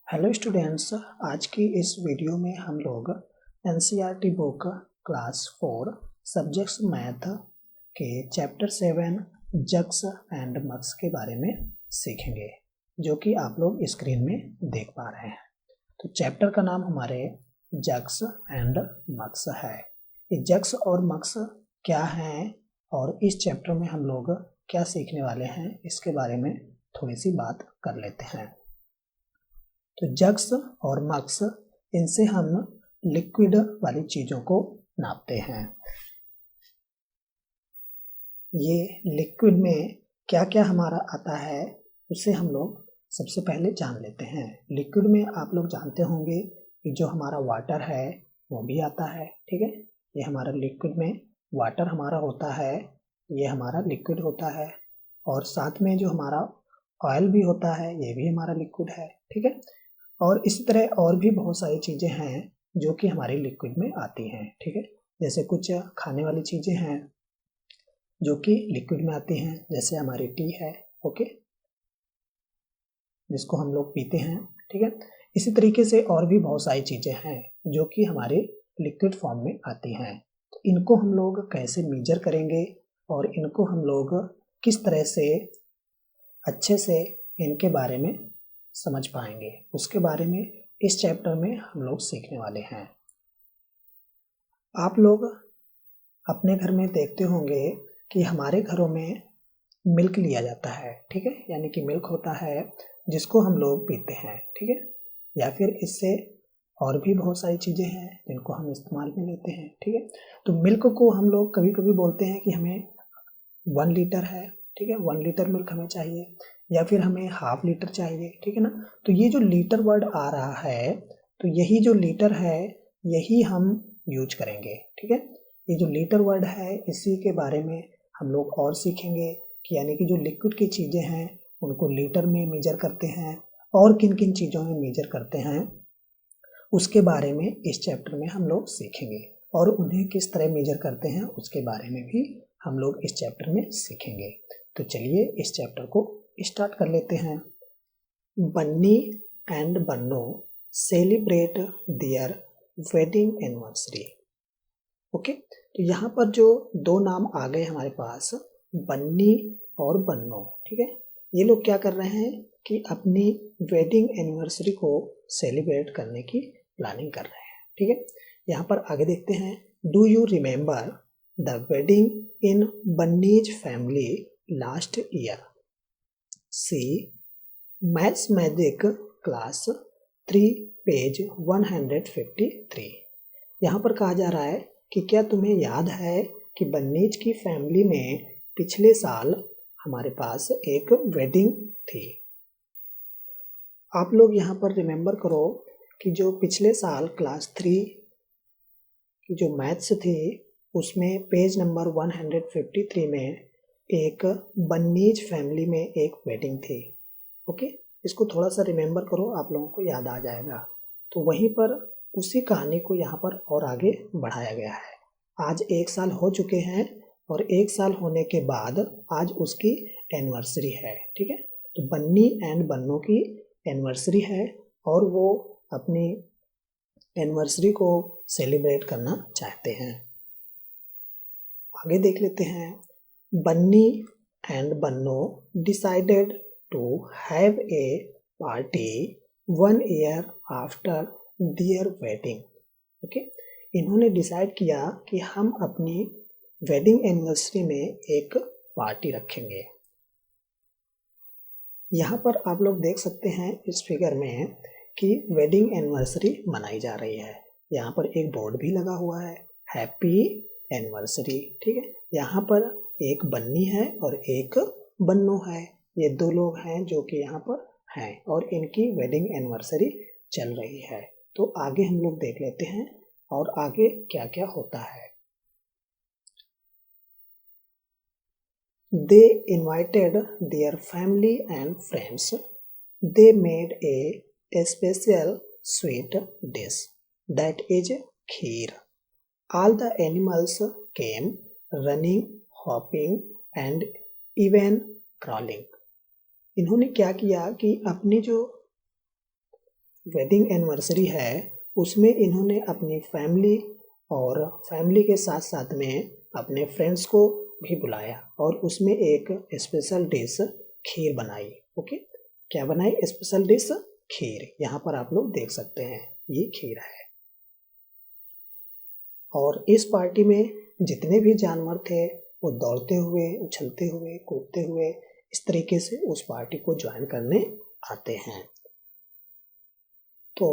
Hello students, आज की इस वीडियो में हम लोग NCERT book class 4 subjects math के चैप्टर 7 जग्स एंड मग्स के बारे में सीखेंगे, जो कि आप लोग स्क्रीन में देख पा रहे हैं। तो चैप्टर का नाम हमारे जग्स एंड मग्स है। ये जग्स और मग्स क्या हैं और इस चैप्टर में हम लोग क्या सीखने वाले हैं, इसके बारे में थोड़ी सी बात कर लेते हैं। तो जग्स और मग्स, इनसे हम लिक्विड वाली चीज़ों को नापते हैं। ये लिक्विड में क्या क्या हमारा आता है उसे हम लोग सबसे पहले जान लेते हैं। लिक्विड में आप लोग जानते होंगे कि जो हमारा वाटर है वो भी आता है, ठीक है। ये हमारा लिक्विड में वाटर हमारा होता है, ये हमारा लिक्विड होता है। और साथ में जो हमारा ऑयल भी होता है, ये भी हमारा लिक्विड है, ठीक है। और इसी तरह और भी बहुत सारी चीज़ें हैं जो कि हमारे लिक्विड में आती हैं, ठीक है। जैसे कुछ खाने वाली चीज़ें हैं जो कि लिक्विड में आती हैं, जैसे हमारी टी है, ओके, जिसको हम लोग पीते हैं, ठीक है। इसी तरीके से और भी बहुत सारी चीज़ें हैं जो कि हमारे लिक्विड फॉर्म में आती हैं। तो इनको हम लोग कैसे मेजर करेंगे और इनको हम लोग किस तरह से अच्छे से इनके बारे में समझ पाएंगे, उसके बारे में इस चैप्टर में हम लोग सीखने वाले हैं। आप लोग अपने घर में देखते होंगे कि हमारे घरों में मिल्क लिया जाता है, ठीक है, यानी कि मिल्क होता है जिसको हम लोग पीते हैं, ठीक है। या फिर इससे और भी बहुत सारी चीज़ें हैं जिनको हम इस्तेमाल में लेते हैं, ठीक है। तो मिल्क को हम लोग कभी कभी बोलते हैं कि हमें 1 लीटर है, ठीक है, 1 लीटर मिल्क हमें चाहिए, या फिर हमें ½ लीटर चाहिए, ठीक है ना। तो ये जो लीटर वर्ड आ रहा है, तो यही जो लीटर है यही हम यूज करेंगे, ठीक है। ये जो लीटर वर्ड है इसी के बारे में हम लोग और सीखेंगे कि यानी कि जो लिक्विड की चीज़ें हैं उनको लीटर में मेजर करते हैं और किन किन चीज़ों में मेजर करते हैं उसके बारे में इस चैप्टर में हम लोग सीखेंगे। और उन्हें किस तरह मेजर करते हैं उसके बारे में भी हम लोग इस चैप्टर में सीखेंगे। तो चलिए इस चैप्टर को स्टार्ट कर लेते हैं। Banni and Banno celebrate their wedding anniversary. Okay, तो यहाँ पर जो दो नाम आ गए हमारे पास, बन्नी और बन्नो, ठीक है। ये लोग क्या कर रहे हैं कि अपनी वेडिंग एनिवर्सरी को सेलिब्रेट करने की प्लानिंग कर रहे हैं, ठीक है। यहाँ पर आगे देखते हैं, do you remember the wedding in Banni's family last year? See maths magic class 3 page 153। यहाँ पर कहा जा रहा है कि क्या तुम्हें याद है कि बन्नीज की फैमिली में पिछले साल हमारे पास एक वेडिंग थी। आप लोग यहाँ पर रिमेंबर करो कि जो पिछले साल क्लास 3 की जो मैथ्स थी उसमें पेज नंबर 153 में एक बन्नीज फैमिली में एक वेडिंग थी, ओके। इसको थोड़ा सा रिमेंबर करो, आप लोगों को याद आ जाएगा। तो वहीं पर उसी कहानी को यहाँ पर और आगे बढ़ाया गया है। आज 1 साल हो चुके हैं और 1 साल होने के बाद आज उसकी एनिवर्सरी है, ठीक है। तो बन्नी एंड बन्नो की एनिवर्सरी है और वो अपनी एनिवर्सरी को सेलिब्रेट करना चाहते हैं। आगे देख लेते हैं। Banni and Banno decided to have a party 1 year after their wedding. Okay, इन्होंने डिसाइड किया कि हम अपनी वेडिंग एनिवर्सरी में एक पार्टी रखेंगे। यहाँ पर आप लोग देख सकते हैं इस फिगर में कि वेडिंग एनिवर्सरी मनाई जा रही है। यहाँ पर एक बोर्ड भी लगा हुआ है, हैप्पी एनिवर्सरी, ठीक है। यहाँ पर एक बन्नी है और एक बन्नो है, ये दो लोग हैं जो कि यहाँ पर हैं और इनकी वेडिंग एनिवर्सरी चल रही है। तो आगे हम लोग देख लेते हैं और आगे क्या क्या होता है। They invited their family and friends. They made a special sweet dish, that is kheer. All the animals came running, hopping and even crawling. इन्होंने क्या किया कि अपनी जो वेडिंग एनिवर्सरी है उसमें इन्होंने अपनी फैमिली और फैमिली के साथ साथ में अपने फ्रेंड्स को भी बुलाया और उसमें एक स्पेशल डिश खीर बनाई। ओके, क्या बनाई? स्पेशल डिश खीर। यहाँ पर आप लोग देख सकते हैं ये खीर है। और इस पार्टी में जितने भी जानवर थे वो दौड़ते हुए, उछलते हुए, कूदते हुए इस तरीके से उस पार्टी को ज्वाइन करने आते हैं। तो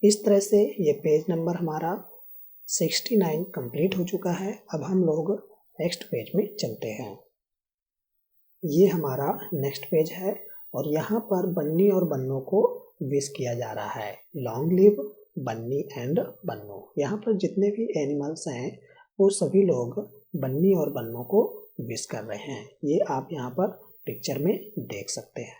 इस तरह से ये पेज नंबर हमारा 69 कंप्लीट हो चुका है। अब हम लोग नेक्स्ट पेज में चलते हैं। ये हमारा नेक्स्ट पेज है और यहाँ पर बन्नी और बन्नों को विश किया जा रहा है। लॉन्ग लिव बन्नी एंड बन्नू। यहाँ पर जितने भी एनिमल्स हैं वो सभी लोग बन्नी और बन्नों को विश कर रहे हैं। ये आप यहाँ पर पिक्चर में देख सकते हैं।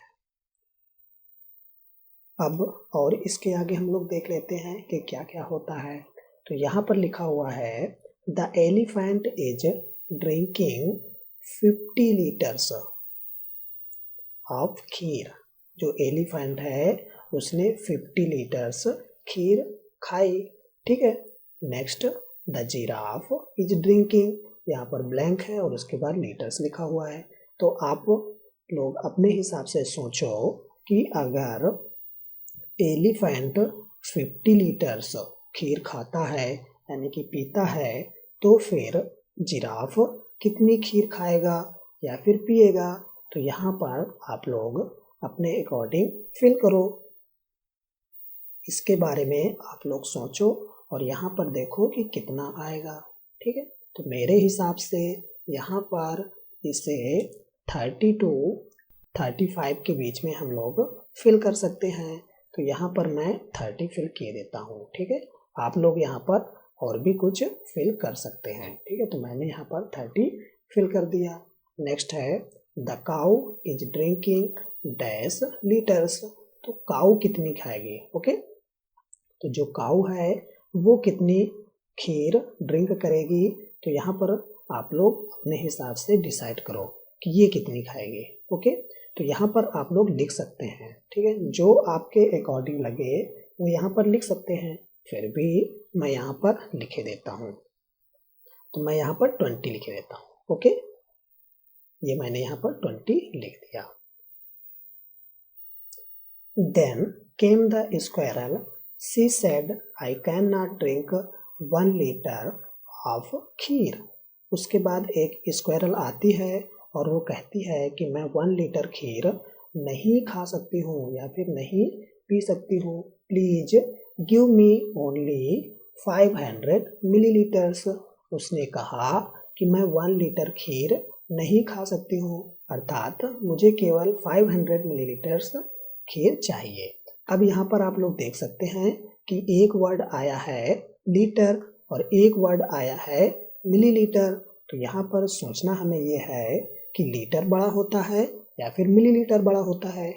अब और इसके आगे हम लोग देख लेते हैं कि क्या क्या होता है। तो यहाँ पर लिखा हुआ है the elephant is drinking 50 litres of kheer. जो एलिफेंट है उसने 50 लीटर्स खीर खाई। ठीक है। Next the giraffe is drinking, यहाँ पर ब्लैंक है और उसके बाद लीटर्स लिखा हुआ है। तो आप लोग अपने हिसाब से सोचो कि अगर एलिफेंट 50 लीटर्स खीर खाता है यानी कि पीता है तो फिर जिराफ कितनी खीर खाएगा या फिर पिएगा। तो यहाँ पर आप लोग अपने अकॉर्डिंग फिल करो। इसके बारे में आप लोग सोचो और यहाँ पर देखो कि कितना आएगा। ठीक है। तो मेरे हिसाब से यहाँ पर इसे 30 to 35 के बीच में हम लोग फिल कर सकते हैं। तो यहाँ पर मैं 30 फिल किए देता हूँ। ठीक है। आप लोग यहाँ पर और भी कुछ फिल कर सकते हैं। ठीक है। तो मैंने यहाँ पर 30 फिल कर दिया। नेक्स्ट है the cow is drinking dash litres. तो काऊ कितनी खाएगी? ओके। तो जो काऊ है वो कितनी खीर ड्रिंक करेगी। तो यहाँ पर आप लोग अपने हिसाब से डिसाइड करो कि ये कितनी खाएगी। ओके। तो यहाँ पर आप लोग लिख सकते हैं। ठीक है। जो आपके अकॉर्डिंग लगे वो यहाँ पर लिख सकते हैं। फिर भी मैं यहाँ पर लिखे देता हूँ। तो मैं यहाँ पर 20 लिखे देता हूँ। ओके। ये मैंने यहाँ पर 20 लिख दिया। Then came the squirrel. She said, I cannot drink 1 liter of खीर। उसके बाद एक स्क्वायरल आती है और वो कहती है कि मैं 1 लीटर खीर नहीं खा सकती हूँ या फिर नहीं पी सकती हूँ। Please give me only 500 millilitres. उसने कहा कि मैं 1 लीटर खीर नहीं खा सकती हूँ, अर्थात मुझे केवल 500 मिलीलीटर्स खीर चाहिए। अब यहाँ पर आप लोग देख सकते हैं कि एक वर्ड आया है लीटर और एक वर्ड आया है मिलीलीटर। तो यहाँ पर सोचना हमें ये है कि लीटर बड़ा होता है या फिर मिलीलीटर बड़ा होता है।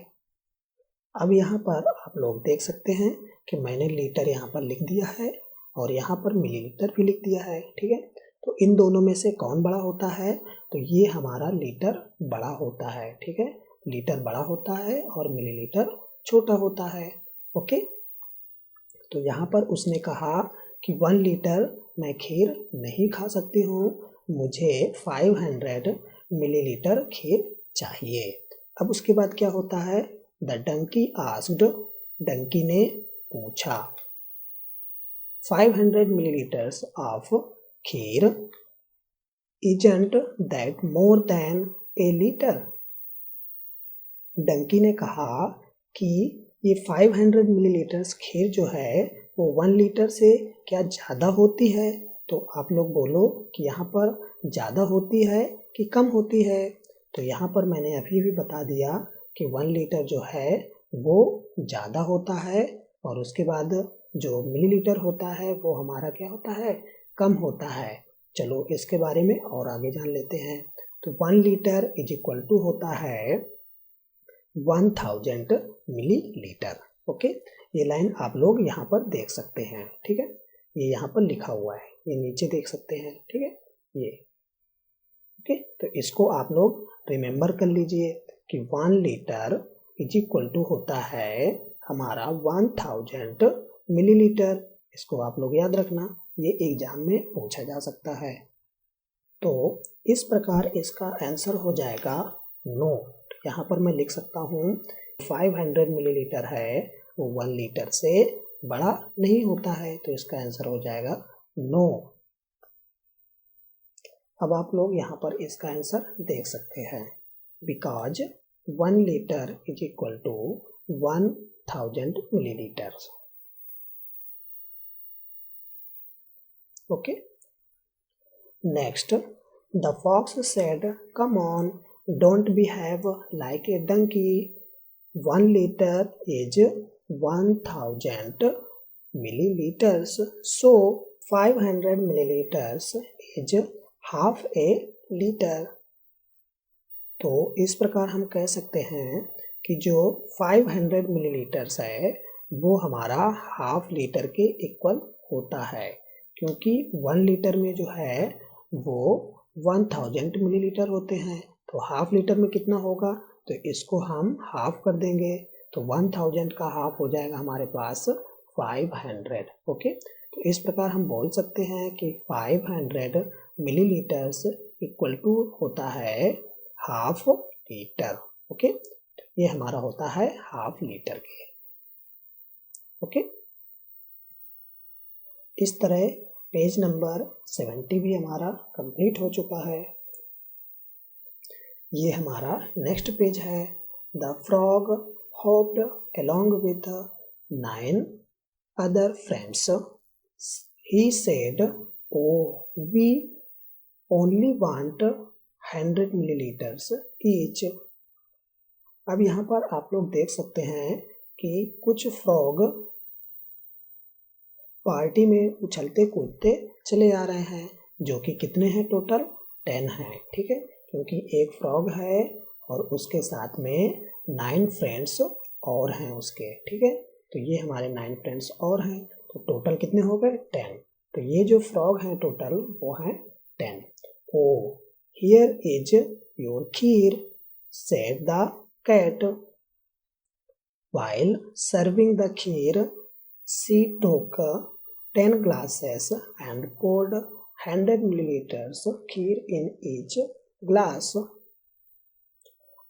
अब यहाँ पर आप लोग देख सकते हैं कि मैंने लीटर यहाँ पर लिख दिया है और यहाँ पर मिलीलीटर भी लिख दिया है। ठीक है। तो इन दोनों में से कौन बड़ा होता है? तो ये हमारा लीटर बड़ा होता है। ठीक है। लीटर बड़ा होता है और मिलीलीटर छोटा होता है। ओके। तो यहाँ पर उसने कहा कि 1 लीटर मैं खीर नहीं खा सकती हूँ, मुझे 500 मिलीलीटर खीर चाहिए। अब उसके बाद क्या होता है? द डंकी आस्क्ड, डंकी ने पूछा 500 milliliters of kheer isn't that more than a liter. Donkey ने कहा कि ये 500 मिलीलीटर्स खीर जो है वो 1 लीटर से क्या ज़्यादा होती है? तो आप लोग बोलो कि यहाँ पर ज़्यादा होती है कि कम होती है। तो यहाँ पर मैंने अभी भी बता दिया कि 1 लीटर जो है वो ज़्यादा होता है और उसके बाद जो मिलीलीटर होता है वो हमारा क्या होता है? कम होता है। चलो इसके बारे में और आगे जान लेते हैं। तो 1 लीटर इज इक्वल टू होता है 1000 मिलीलीटर। ओके। ये लाइन आप लोग यहाँ पर देख सकते हैं। ठीक है। ये यहाँ पर लिखा हुआ है, ये नीचे देख सकते हैं। ठीक है। ये ओके। तो इसको आप लोग रिमेम्बर कर लीजिए कि 1 लीटर इज इक्वल टू होता है हमारा 1000 मिलीलीटर। इसको आप लोग याद रखना, ये एग्जाम में पूछा जा सकता है। तो इस प्रकार इसका आंसर हो जाएगा नो। यहाँ पर मैं लिख सकता हूँ 500 मिलीलीटर है वो 1 लीटर से बड़ा नहीं होता है, तो इसका आंसर हो जाएगा नो। अब आप लोग यहाँ पर इसका आंसर देख सकते हैं, because 1 liter is equal to 1000 milliliter. Okay, next, the fox said come on don't behave like a donkey, 1 liter is 1000 milliliters, so 500 milliliters is half a liter। तो इस प्रकार हम कह सकते हैं कि जो 500 मिलीलीटर्स है वो हमारा हाफ लीटर के इक्वल होता है, क्योंकि 1 लीटर में जो है वो 1000 मिलीलीटर होते हैं। तो हाफ लीटर में कितना होगा, तो इसको हम हाफ कर देंगे, तो 1000 का हाफ हो जाएगा हमारे पास 500। ओके, तो इस प्रकार हम बोल सकते हैं कि 500 मिलीलीटर्स इक्वल टू होता है हाफ लीटर। ओके, ये हमारा होता है हाफ लीटर के। ओके, इस तरह पेज नंबर 70 भी हमारा कंप्लीट हो चुका है। ये हमारा नेक्स्ट पेज है। The frog hopped along with 9 other friends. He said, "Oh, we only want 100 milliliters each." अब यहाँ पर आप लोग देख सकते हैं कि कुछ फ्रॉग पार्टी में उछलते कूदते चले आ रहे हैं, जो कि कितने हैं, टोटल 10 हैं। ठीक है, क्योंकि एक फ्रॉग है और उसके साथ में 9 फ्रेंड्स और हैं उसके। ठीक है, तो ये हमारे 9 फ्रेंड्स और हैं, तो टोटल कितने हो गए, 10। तो ये जो फ्रॉग हैं टोटल वो हैं 10। Oh here is your kheer, said the cat. While serving the kheer, she took 10 glasses and poured 100 milliliters kheer in each glass.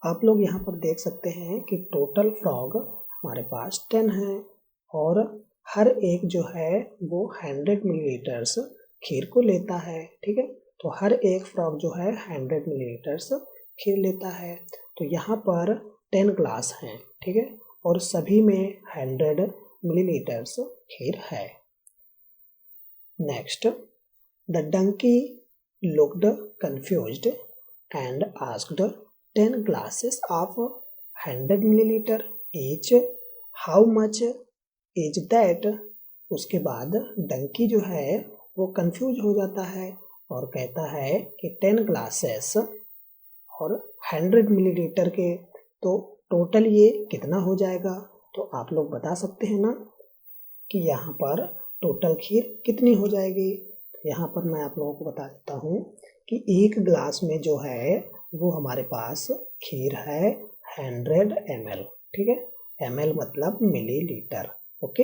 आप लोग यहाँ पर देख सकते हैं कि टोटल फ्रॉग हमारे पास 10 हैं और हर एक जो है वो 100 मिलीलीटर्स खीर को लेता है। ठीक है, तो हर एक फ्रॉग जो है 100 मिलीलीटर्स खीर लेता है। तो यहाँ पर 10 ग्लास हैं। ठीक है, और सभी में 100 मिलीलीटर्स खीर है। Next, the donkey looked confused and asked 10 glasses of 100 milliliter each, how much is that? उसके बाद डंकी जो है वो कंफ्यूज हो जाता है और कहता है कि 10 ग्लासेस और 100 मिलीलीटर के, तो टोटल ये कितना हो जाएगा। तो आप लोग बता सकते हैं ना कि यहाँ पर टोटल खीर कितनी हो जाएगी। यहाँ पर मैं आप लोगों को बता देता हूँ कि एक ग्लास में जो है वो हमारे पास खीर है 100 ml। ठीक है, ml मतलब मिलीलीटर। ओके,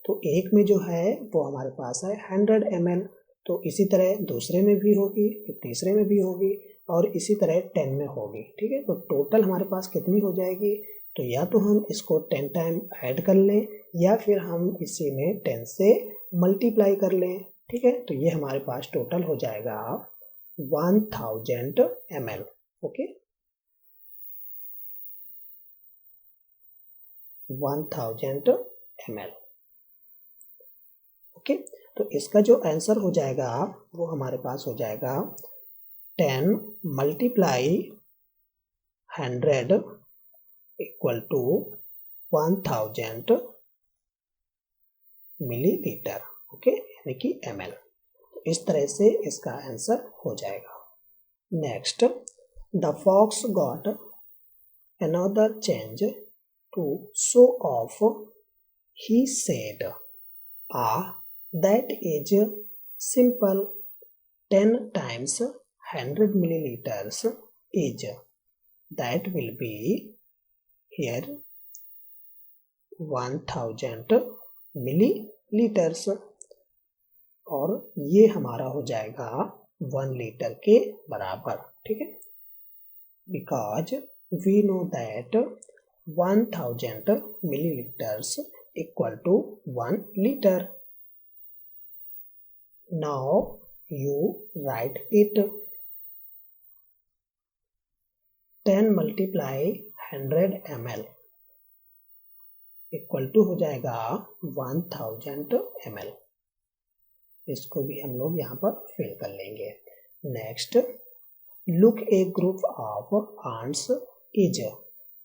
तो एक में जो है वो हमारे पास है 100 ml, तो इसी तरह दूसरे में भी होगी, फिर तीसरे में भी होगी और इसी तरह 10 में होगी। ठीक है, तो टोटल हमारे पास कितनी हो जाएगी, तो या तो हम इसको 10 टाइम ऐड कर लें या फिर हम इसी में 10 से मल्टीप्लाई कर लें। ठीक है, तो ये हमारे पास टोटल हो जाएगा 1000 ml। Okay, 1000 ml। ओके, तो इसका जो आंसर हो जाएगा वो हमारे पास हो जाएगा 10 multiply 100 equal to 1000 milliliter. Okay, यानी कि ml। तो इस तरह से इसका आंसर हो जाएगा। Next, the fox got another chance to show off, he said, that is simple, 10 times 100 milliliters is, that will be, here 1000 millilitres, और ये हमारा हो जाएगा 1 लीटर के बराबर, ठीक है। Because we know that 1000 milliliters equal to 1 liter. Now you write it. 10 multiply 100 ml equal to हो जाएगा 1000 ml. इसको भी हम लोग यहाँ पर फिल कर लेंगे। Next, look A group of ants is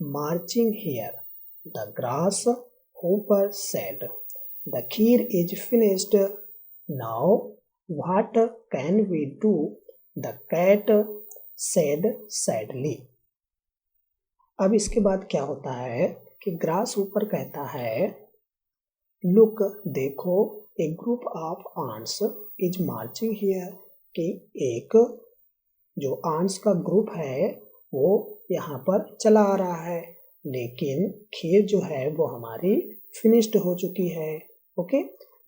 marching here. The grasshopper said, "The kheer is finished. Now what can we do?" The cat said sadly. अब इसके बाद क्या होता है कि ग्रास ऊपर कहता है, लुक देखो, a group of ants is marching here, कि एक जो आंट्स का ग्रुप है वो यहाँ पर चला आ रहा है, लेकिन खीर जो है वो हमारी फिनिश्ड हो चुकी है। ओके,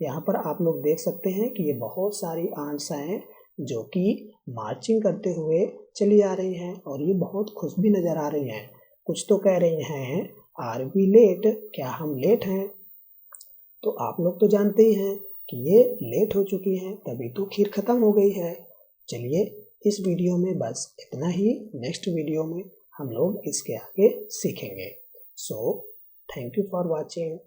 यहाँ पर आप लोग देख सकते हैं कि ये बहुत सारी आंट्स हैं जो कि मार्चिंग करते हुए चली आ रही हैं, और ये बहुत खुश भी नज़र आ रही हैं। कुछ तो कह रही हैं, आर वी लेट, क्या हम लेट हैं? तो आप लोग तो जानते ही हैं कि ये लेट हो चुकी हैं, तभी तो खीर ख़त्म हो गई है। चलिए, इस वीडियो में बस इतना ही। नेक्स्ट वीडियो में हम लोग इसके आगे सीखेंगे। So thank you for watching.